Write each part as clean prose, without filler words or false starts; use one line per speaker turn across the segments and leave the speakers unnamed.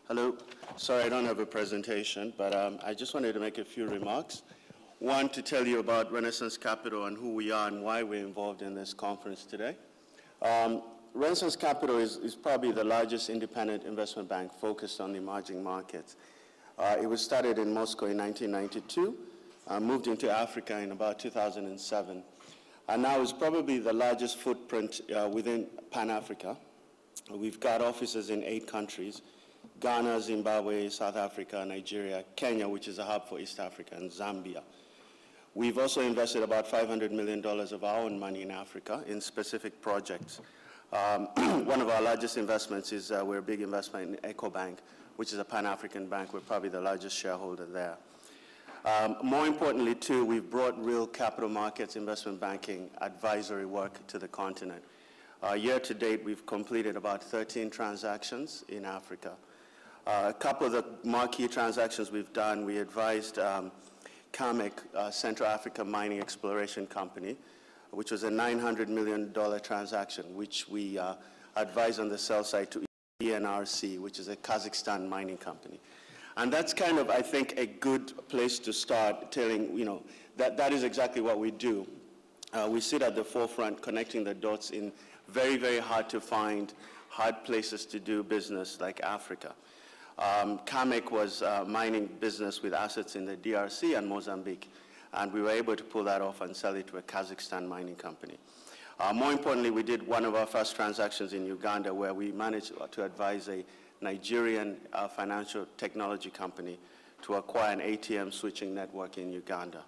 Hello. Sorry, I don't have a presentation, but I just wanted to make a few remarks. One, to tell you about Renaissance Capital and who we are and why we're involved in this conference today. Renaissance Capital is probably the largest independent investment bank focused on the emerging markets. It was started in Moscow in 1992, moved into Africa in about 2007, and now is probably the largest footprint within Pan-Africa. We've got offices in 8 countries: Ghana, Zimbabwe, South Africa, Nigeria, Kenya, which is a hub for East Africa, and Zambia. We've also invested about $500 million of our own money in Africa in specific projects. One of our largest investments is we're a big investment in EcoBank, which is a Pan-African bank. We're probably the largest shareholder there. More importantly, too, we've brought real capital markets investment banking advisory work to the continent. Year to date, we've completed about 13 transactions in Africa. A couple of the marquee transactions we've done, we advised CAMEC, Central Africa Mining Exploration Company, which was a $900 million transaction, which we advised on the sell side to ENRC, which is a Kazakhstan mining company. And that's kind of, I think, a good place to start telling, that is exactly what we do. We sit at the forefront connecting the dots in very, very hard to find, hard places to do business like Africa. CAMEC was mining business with assets in the DRC and Mozambique, and we were able to pull that off and sell it to a Kazakhstan mining company. More importantly, we did one of our first transactions in Uganda where we managed to advise a Nigerian financial technology company to acquire an ATM switching network in Uganda.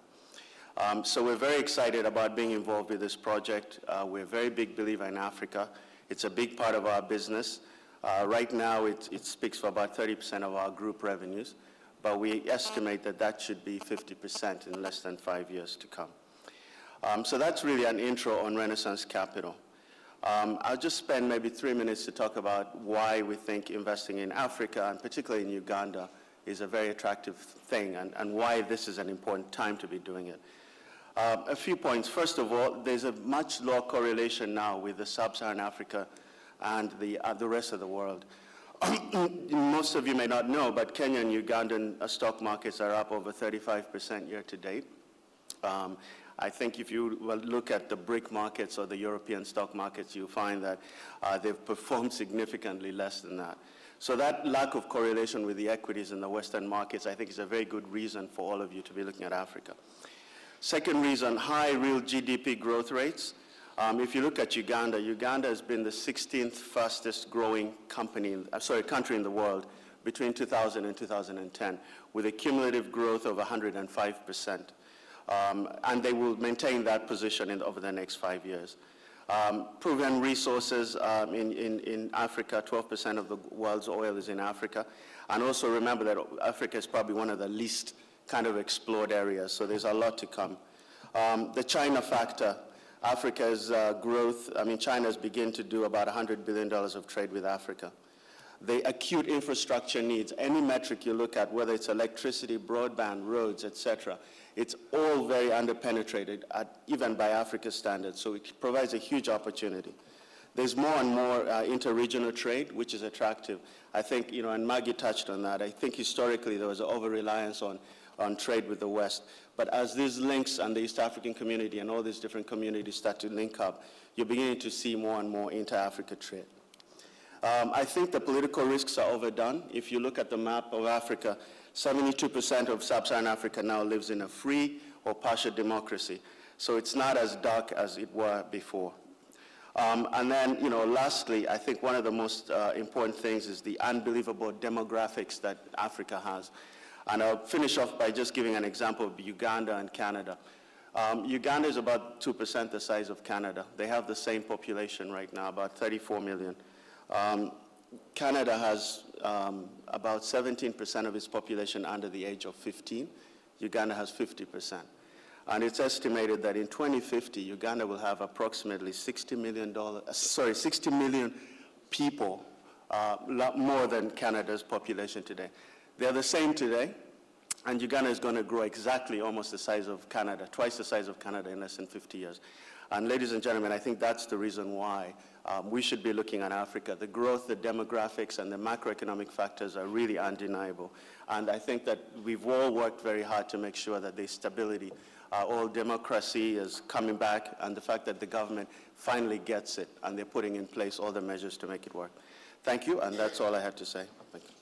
So we're very excited about being involved with this project. We're a very big believer in Africa. It's a big part of our business. Right now, it speaks for about 30% of our group revenues, but we estimate that that should be 50% in less than 5 years to come. So that's really an intro on Renaissance Capital. I'll just spend maybe 3 minutes to talk about why we think investing in Africa, and particularly in Uganda, is a very attractive thing, and why this is an important time to be doing it. A few points. First of all, there's a much lower correlation now with the sub-Saharan Africa and the rest of the world. Most of you may not know, but Kenya and Ugandan stock markets are up over 35% year to date. I think if you look at the BRIC markets or the European stock markets, you'll find that they've performed significantly less than that. So that lack of correlation with the equities in the Western markets, I think, is a very good reason for all of you to be looking at Africa. Second reason, high real GDP growth rates. If you look at Uganda, Uganda has been the 16th fastest growing country in the world between 2000 and 2010, with a cumulative growth of 105%. And they will maintain that position over the next 5 years. Proven resources in Africa, 12% of the world's oil is in Africa. And also remember that Africa is probably one of the least kind of explored areas, so there's a lot to come. The China factor, Africa's growth, China's begun to do about $100 billion of trade with Africa. The acute infrastructure needs, any metric you look at, whether it's electricity, broadband, roads, etc., it's all very underpenetrated, even by Africa's standards, so it provides a huge opportunity. There's more and more interregional trade, which is attractive. I think, and Maggie touched on that, I think historically there was an over-reliance on trade with the West. But as these links and the East African community and all these different communities start to link up, you're beginning to see more and more inter-Africa trade. I think the political risks are overdone. If you look at the map of Africa, 72% of sub-Saharan Africa now lives in a free or partial democracy. So it's not as dark as it were before. And then, lastly, I think one of the most important things is the unbelievable demographics that Africa has. And I'll finish off by just giving an example of Uganda and Canada. Uganda is about 2% the size of Canada. They have the same population right now, about 34 million. Canada has about 17% of its population under the age of 15. Uganda has 50%. And it's estimated that in 2050, Uganda will have approximately 60 million people, more than Canada's population today. They're the same today, and Uganda is going to grow exactly almost the size of Canada, twice the size of Canada in less than 50 years. And ladies and gentlemen, I think that's the reason why we should be looking at Africa. The growth, the demographics, and the macroeconomic factors are really undeniable. And I think that we've all worked very hard to make sure that there's stability. All democracy is coming back, and the fact that the government finally gets it, and they're putting in place all the measures to make it work. Thank you, and that's all I have to say. Thank you.